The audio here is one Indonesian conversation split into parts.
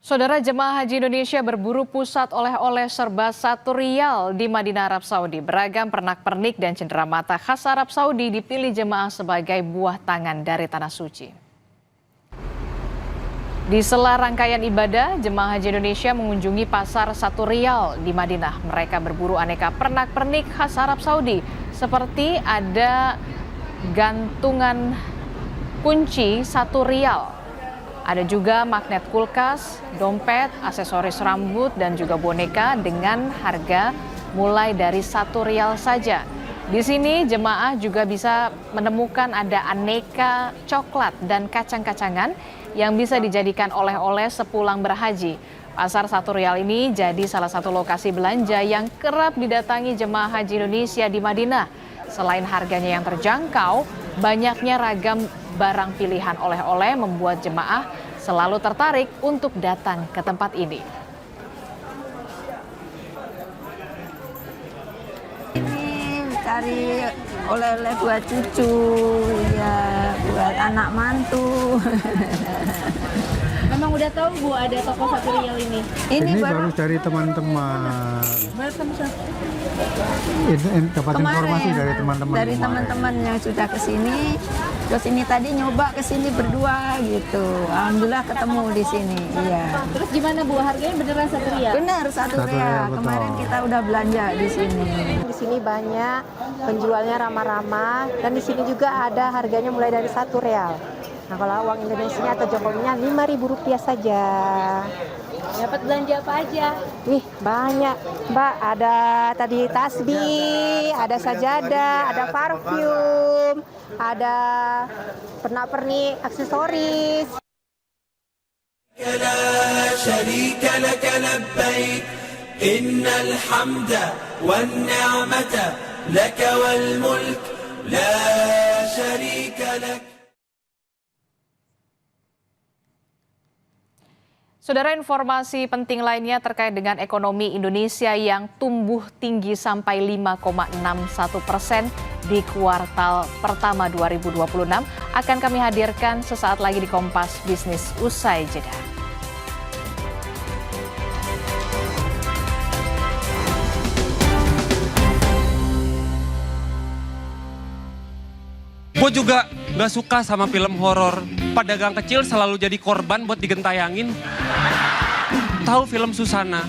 Saudara jemaah haji Indonesia berburu pusat oleh-oleh serba Rp1 di Madinah, Arab Saudi. Beragam pernak-pernik dan cenderamata khas Arab Saudi dipilih jemaah sebagai buah tangan dari Tanah Suci. Di sela rangkaian ibadah, jemaah haji Indonesia mengunjungi pasar Rp1 di Madinah. Mereka berburu aneka pernak-pernik khas Arab Saudi, seperti ada gantungan kunci Rp1. Ada juga magnet kulkas, dompet, aksesoris rambut, dan juga boneka dengan harga mulai dari Rp1 saja. Di sini jemaah juga bisa menemukan ada aneka coklat dan kacang-kacangan yang bisa dijadikan oleh-oleh sepulang berhaji. Pasar Rp1 ini jadi salah satu lokasi belanja yang kerap didatangi jemaah haji Indonesia di Madinah. Selain harganya yang terjangkau, banyaknya ragam barang pilihan oleh-oleh membuat jemaah selalu tertarik untuk datang ke tempat ini. Ini cari oleh-oleh buat cucu, ya buat anak mantu. Memang udah tahu Bu ada toko Rp1 ini? Ini baru dari teman-teman. Dapat informasi dari teman-teman. Dari teman-teman yang sudah kesini, terus ini tadi nyoba kesini berdua gitu. Alhamdulillah ketemu di sini. Iya. Terus gimana Bu? Harganya beneran Rp1? Benar Rp1. Kemarin kita udah belanja di sini. Di sini banyak penjualnya ramah-ramah dan di sini juga ada harganya mulai dari Rp1. Nah kalau uang Indonesia atau Jokowinya Rp5.000 saja. Dapat belanja apa aja? Wih banyak Mbak, ada tadi tasbih, ada sajadah, ada parfum, ada pernak-pernik aksesoris. لا شريك لك لبيك إن الحمد والنعمة لك والملك لا شريك لك. Saudara, informasi penting lainnya terkait dengan ekonomi Indonesia yang tumbuh tinggi sampai 5,61% di kuartal pertama 2026 akan kami hadirkan sesaat lagi di Kompas Bisnis usai jeda. Gue juga gak suka sama film horor. Pedagang kecil selalu jadi korban buat digentayangin. Tahu film Susana?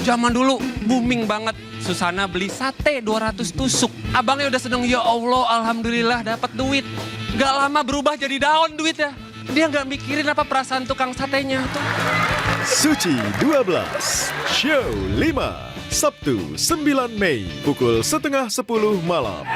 Zaman dulu booming banget. Susana beli sate 200 tusuk. Abangnya udah seneng, ya Allah alhamdulillah dapat duit. Gak lama berubah jadi daun duitnya. Dia gak mikirin apa perasaan tukang satenya tuh. Suci 12, Show 5, Sabtu 9 Mei pukul 9:30 malam.